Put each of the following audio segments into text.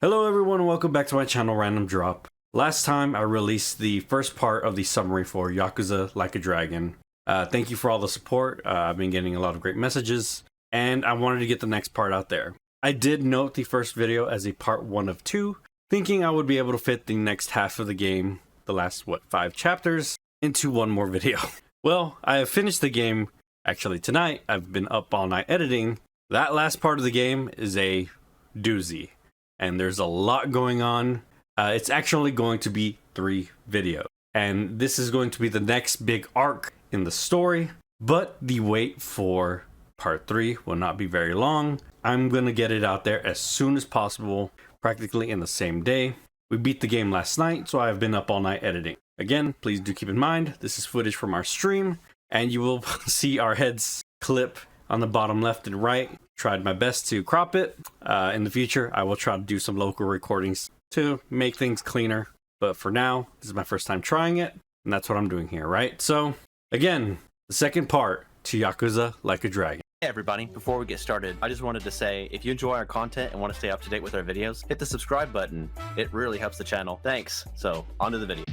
Hello everyone and welcome back to my channel Random Drop. Last time I released the first part of the summary for Yakuza Like a Dragon. Thank you for all the support. I've been getting a lot of great messages and I wanted to get the next part out there. I did note the first video as a part 1 of 2, thinking I would be able to fit the next half of the game, the last 5 chapters, into one more video. Well, I have finished the game actually tonight. I've been up all night editing. That last part of the game is a doozy. And there's a lot going on. It's actually going to be 3 videos. And this is going to be the next big arc in the story. But the wait for part 3 will not be very long. I'm going to get it out there as soon as possible, practically in the same day. We beat the game last night, so I've been up all night editing. Again, please do keep in mind, this is footage from our stream. And you will see our heads clip on the bottom left and right. Tried my best to crop it. In the future, I will try to do some local recordings to make things cleaner. But for now, this is my first time trying it, and that's what I'm doing here, right? So, again, the second part to Yakuza Like a Dragon. Hey everybody, before we get started, I just wanted to say, if you enjoy our content and want to stay up to date with our videos, hit the subscribe button. It really helps the channel. Thanks. So, on to the video.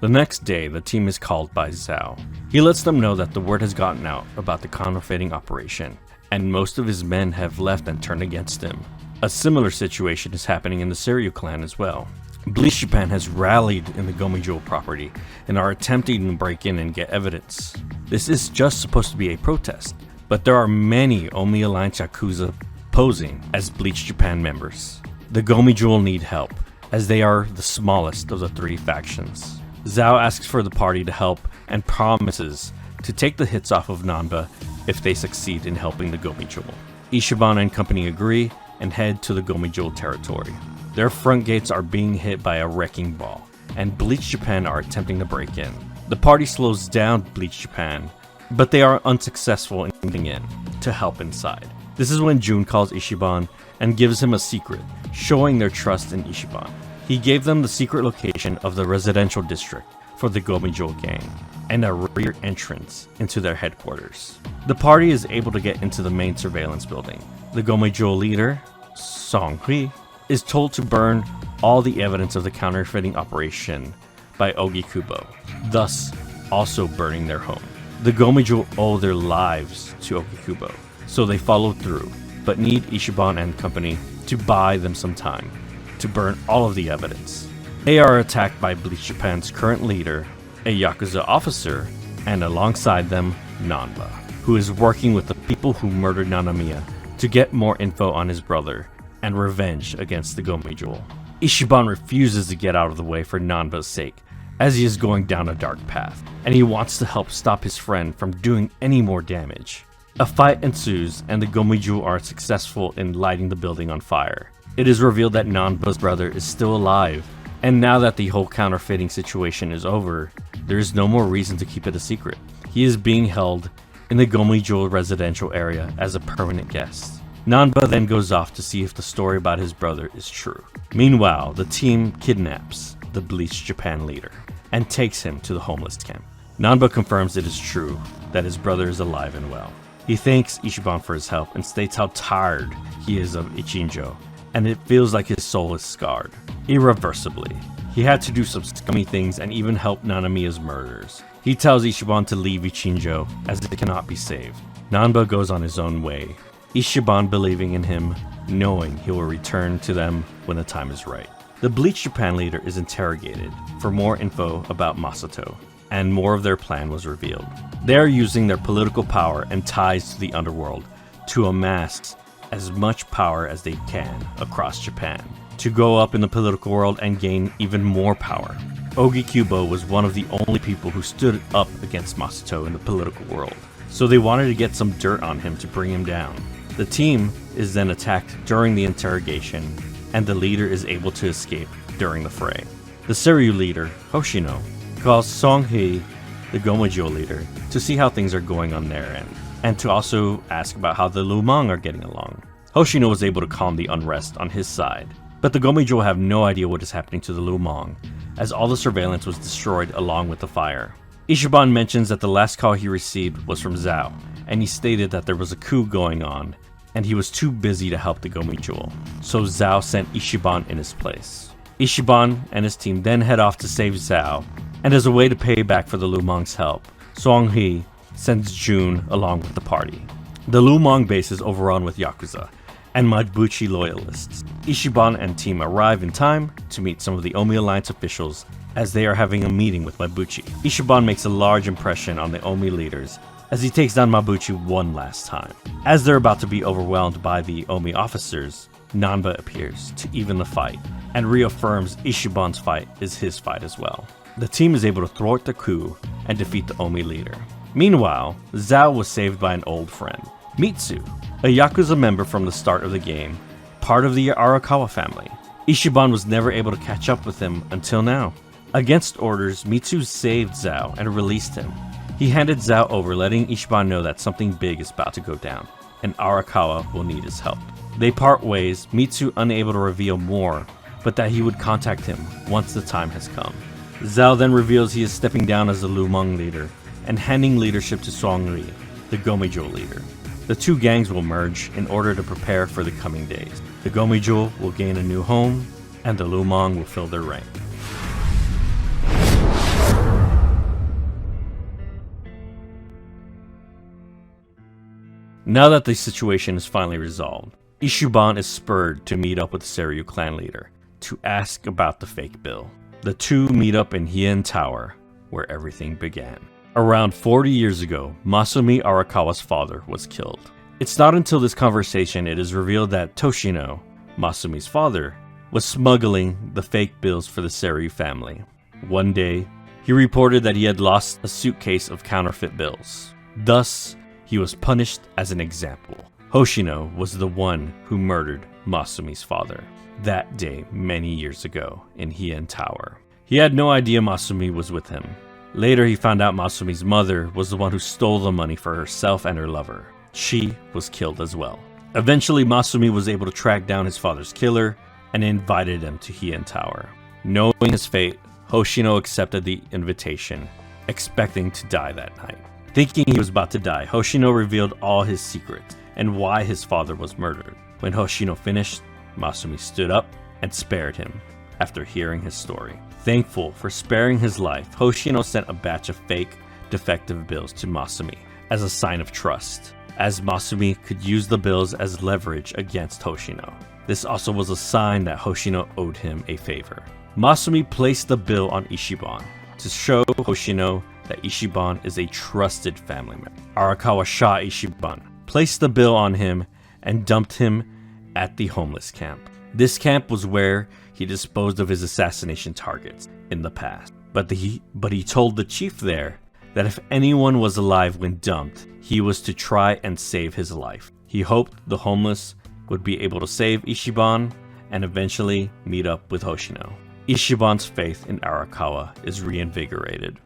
The next day, the team is called by Zhao. He lets them know that the word has gotten out about the counterfeiting operation, and most of his men have left and turned against him. A similar situation is happening in the Seiryu clan as well. Bleach Japan has rallied in the Gomi Jewel property and are attempting to break in and get evidence. This is just supposed to be a protest, but there are many Omi Alliance Yakuza posing as Bleach Japan members. The Gomi Jewel need help, as they are the smallest of the 3 factions. Zhao asks for the party to help and promises to take the hits off of Nanba if they succeed in helping the Gomi Jewel. Ichiban and company agree and head to the Gomi Jewel territory. Their front gates are being hit by a wrecking ball, and Bleach Japan are attempting to break in. The party slows down Bleach Japan, but they are unsuccessful in getting in to help inside. This is when Jun calls Ichiban and gives him a secret, showing their trust in Ichiban. He gave them the secret location of the residential district for the Gomi Jewel gang and a rear entrance into their headquarters. The party is able to get into the main surveillance building. The Gomi Jewel leader, Song Hui, is told to burn all the evidence of the counterfeiting operation by Ogi Kubo, thus also burning their home. The Gomi Jewel owe their lives to Ogi Kubo, so they follow through, but need Ichiban and company to buy them some time to burn all of the evidence. They are attacked by Bleach Japan's current leader, a Yakuza officer, and alongside them, Nanba, who is working with the people who murdered Nanamiya to get more info on his brother and revenge against the Gomi Jewel. Ichiban refuses to get out of the way for Nanba's sake, as he is going down a dark path, and he wants to help stop his friend from doing any more damage. A fight ensues, and the Gomi Jewel are successful in lighting the building on fire. It is revealed that Nanba's brother is still alive, and now that the whole counterfeiting situation is over, there is no more reason to keep it a secret. He is being held in the Gomi Jewel residential area as a permanent guest. Nanba then goes off to see if the story about his brother is true. Meanwhile, the team kidnaps the Bleach Japan leader and takes him to the homeless camp. Nanba confirms it is true that his brother is alive and well. He thanks Ichiban for his help and states how tired he is of Ichinjo, and it feels like his soul is scarred, irreversibly. He had to do some scummy things and even help Nanamiya's murderers. He tells Ichiban to leave Ichinjo, as it cannot be saved. Nanba goes on his own way, Ichiban believing in him, knowing he will return to them when the time is right. The Bleach Japan leader is interrogated for more info about Masato, and more of their plan was revealed. They are using their political power and ties to the underworld to amass as much power as they can across Japan, to go up in the political world and gain even more power. Ogi Kubo was one of the only people who stood up against Masato in the political world, so they wanted to get some dirt on him to bring him down. The team is then attacked during the interrogation, and the leader is able to escape during the fray. The Seiryu leader, Hoshino, calls Song Hui, the Gomi Jewel leader, to see how things are going on their end, and to also ask about how the Lumang are getting along. Hoshino was able to calm the unrest on his side, but the Gomi Jewel have no idea what is happening to the Lumang, as all the surveillance was destroyed along with the fire. Ichiban mentions that the last call he received was from Zhao, and he stated that there was a coup going on, and he was too busy to help the Gomi Jewel, so Zhao sent Ichiban in his place. Ichiban and his team then head off to save Zhao, and as a way to pay back for the Lumong's help, Song-hee sends Jun along with the party. The Lumong base is overrun with Yakuza and Mabuchi loyalists. Ichiban and team arrive in time to meet some of the Omi Alliance officials as they are having a meeting with Mabuchi. Ichiban makes a large impression on the Omi leaders as he takes down Mabuchi one last time. As they're about to be overwhelmed by the Omi officers, Nanba appears to even the fight and reaffirms Ichiban's fight is his fight as well. The team is able to thwart the coup and defeat the Omi leader. Meanwhile, Zhao was saved by an old friend, Mitsu, a Yakuza member from the start of the game, part of the Arakawa family. Ichiban was never able to catch up with him until now. Against orders, Mitsu saved Zhao and released him. He handed Zhao over, letting Ichiban know that something big is about to go down, and Arakawa will need his help. They part ways, Mitsu unable to reveal more, but that he would contact him once the time has come. Zhao then reveals he is stepping down as the Lumong leader and handing leadership to Song-ri, the Gomi Jewel leader. The two gangs will merge in order to prepare for the coming days. The Gomi Jewel will gain a new home, and the Lumong will fill their rank. Now that the situation is finally resolved, Ichiban is spurred to meet up with the Seiryu clan leader to ask about the fake bill. The two meet up in Hien Tower, where everything began. Around 40 years ago, Masumi Arakawa's father was killed. It's not until this conversation it is revealed that Toshino, Masumi's father, was smuggling the fake bills for the Seiryu family. One day, he reported that he had lost a suitcase of counterfeit bills. Thus, he was punished as an example. Hoshino was the one who murdered Masumi's father that day many years ago in Hien Tower. He had no idea Masumi was with him. Later, he found out Masumi's mother was the one who stole the money for herself and her lover. She was killed as well. Eventually, Masumi was able to track down his father's killer and invited him to Hien Tower. Knowing his fate, Hoshino accepted the invitation, expecting to die that night. Thinking he was about to die, Hoshino revealed all his secrets and why his father was murdered. When Hoshino finished, Masumi stood up and spared him after hearing his story. Thankful for sparing his life, Hoshino sent a batch of fake, defective bills to Masumi as a sign of trust, as Masumi could use the bills as leverage against Hoshino. This also was a sign that Hoshino owed him a favor. Masumi placed the bill on Ichiban to show Hoshino that Ichiban is a trusted family member. Arakawa shot Ichiban, placed the bill on him, and dumped him at the homeless camp. This camp was where he disposed of his assassination targets in the past. But he told the chief there that if anyone was alive when dumped, he was to try and save his life. He hoped the homeless would be able to save Ichiban and eventually meet up with Hoshino. Ichiban's faith in Arakawa is reinvigorated.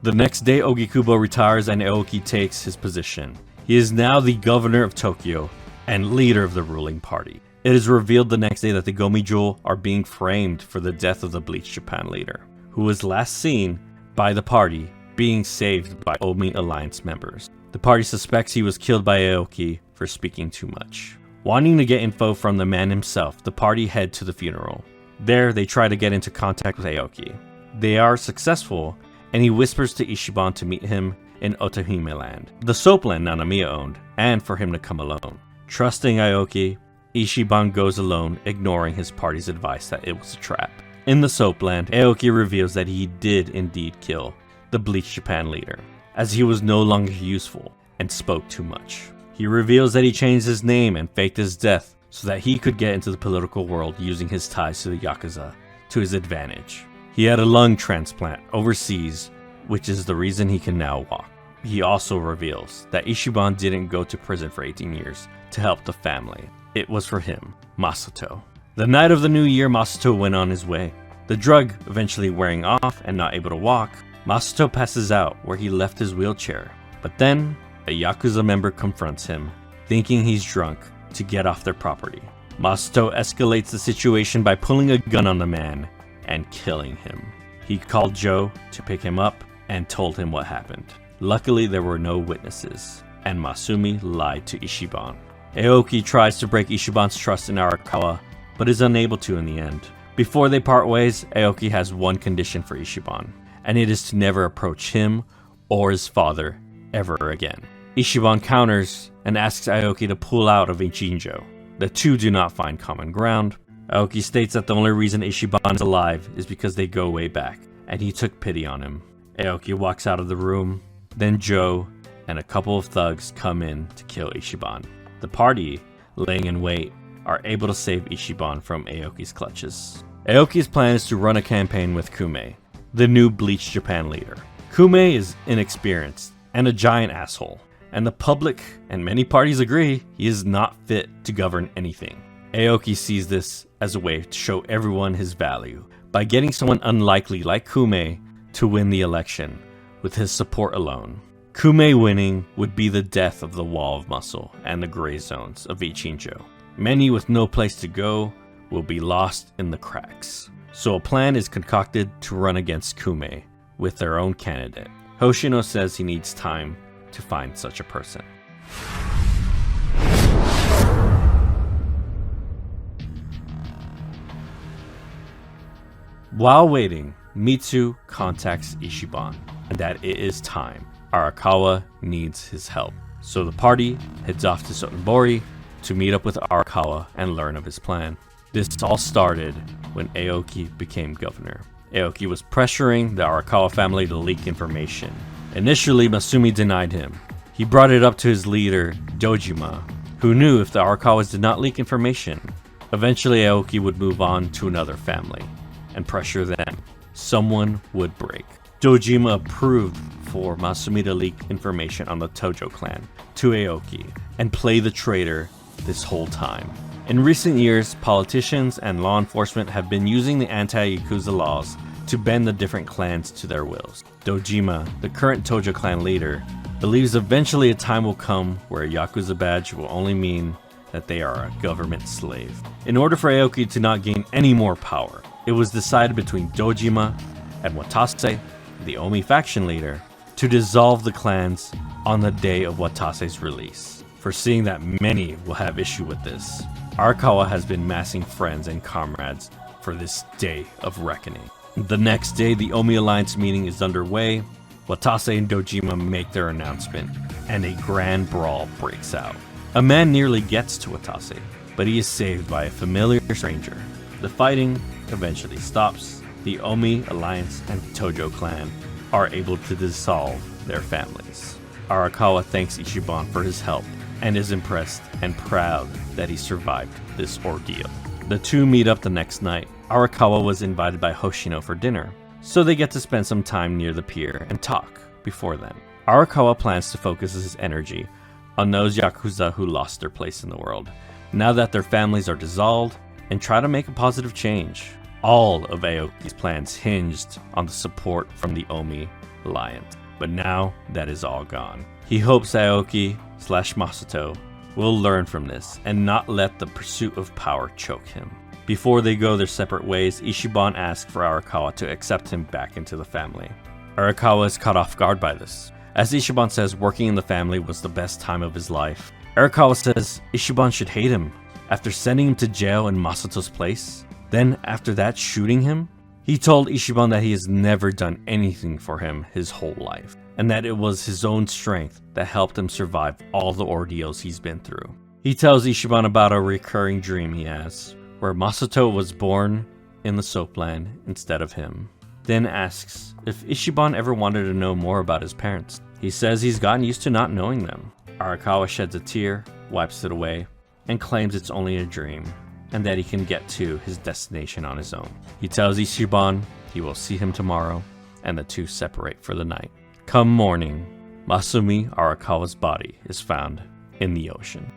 The next day, Ogikubo retires and Aoki takes his position. He is now the governor of Tokyo and leader of the ruling party. It is revealed the next day that the Gomi Jewel are being framed for the death of the Bleach Japan leader, who was last seen by the party being saved by Omi Alliance members. The party suspects he was killed by Aoki for speaking too much. Wanting to get info from the man himself, the party head to the funeral. There, they try to get into contact with Aoki. They are successful, and he whispers to Ichiban to meet him in Otohime Land, the soapland Nanamiya owned, and for him to come alone. Trusting Aoki, Ichiban goes alone, ignoring his party's advice that it was a trap. In the soapland, Aoki reveals that he did indeed kill the Bleach Japan leader, as he was no longer useful and spoke too much. He reveals that he changed his name and faked his death so that he could get into the political world using his ties to the Yakuza to his advantage. He had a lung transplant overseas, which is the reason he can now walk. He also reveals that Ichiban didn't go to prison for 18 years to help the family. It was for him, Masato. The night of the new year, Masato went on his way. The drug eventually wearing off and not able to walk, Masato passes out where he left his wheelchair. But then, a Yakuza member confronts him, thinking he's drunk, to get off their property. Masato escalates the situation by pulling a gun on the man and killing him. He called Joe to pick him up, and told him what happened. Luckily, there were no witnesses, and Masumi lied to Ichiban. Aoki tries to break Ichiban's trust in Arakawa, but is unable to in the end. Before they part ways, Aoki has one condition for Ichiban, and it is to never approach him or his father ever again. Ichiban counters and asks Aoki to pull out of Ichinjo. The two do not find common ground. Aoki states that the only reason Ichiban is alive is because they go way back, and he took pity on him. Aoki walks out of the room, then Joe and a couple of thugs come in to kill Ichiban. The party, laying in wait, are able to save Ichiban from Aoki's clutches. Aoki's plan is to run a campaign with Kume, the new Bleach Japan leader. Kume is inexperienced and a giant asshole, and the public and many parties agree he is not fit to govern anything. Aoki sees this as a way to show everyone his value by getting someone unlikely like Kume to win the election with his support alone. Kume winning would be the death of the Wall of Muscle and the gray zones of Ichinjo. Many with no place to go will be lost in the cracks. So a plan is concocted to run against Kume with their own candidate. Hoshino says he needs time to find such a person. While waiting, Mitsu contacts Ichiban and that it is time. Arakawa needs his help. So the party heads off to Sotenbori to meet up with Arakawa and learn of his plan. This all started when Aoki became governor. Aoki was pressuring the Arakawa family to leak information. Initially, Masumi denied him. He brought it up to his leader, Dojima, who knew if the Arakawas did not leak information, eventually Aoki would move on to another family and pressure them. Someone would break. Dojima approved for Masumi to leak information on the Tojo clan to Aoki and play the traitor this whole time. In recent years, politicians and law enforcement have been using the anti-Yakuza laws to bend the different clans to their wills. Dojima, the current Tojo clan leader, believes eventually a time will come where a Yakuza badge will only mean that they are a government slave. In order for Aoki to not gain any more power, it was decided between Dojima and Watase, the Omi faction leader, to dissolve the clans on the day of Watase's release. Foreseeing that many will have issue with this, Arakawa has been massing friends and comrades for this day of reckoning. The next day, the Omi Alliance meeting is underway. Watase and Dojima make their announcement, and a grand brawl breaks out. A man nearly gets to Watase, but he is saved by a familiar stranger. The fighting eventually stops. The Omi Alliance and Tojo clan are able to dissolve their families. Arakawa thanks Ichiban for his help and is impressed and proud that he survived this ordeal. The two meet up the next night. Arakawa was invited by Hoshino for dinner, so they get to spend some time near the pier and talk before then. Arakawa plans to focus his energy on those Yakuza who lost their place in the world, now that their families are dissolved, and try to make a positive change. All of Aoki's plans hinged on the support from the Omi Alliance, but now that is all gone. He hopes Aoki/Masato will learn from this and not let the pursuit of power choke him. Before they go their separate ways, Ichiban asks for Arakawa to accept him back into the family. Arakawa is caught off guard by this, as Ichiban says working in the family was the best time of his life. Arakawa says Ichiban should hate him after sending him to jail in Masato's place, then after that shooting him. He told Ichiban that he has never done anything for him his whole life, and that it was his own strength that helped him survive all the ordeals he's been through. He tells Ichiban about a recurring dream he has, where Masato was born in the soapland instead of him. Then asks if Ichiban ever wanted to know more about his parents. He says he's gotten used to not knowing them. Arakawa sheds a tear, wipes it away, and claims it's only a dream, and that he can get to his destination on his own. He tells Ichiban he will see him tomorrow, and the two separate for the night. Come morning, Masumi Arakawa's body is found in the ocean.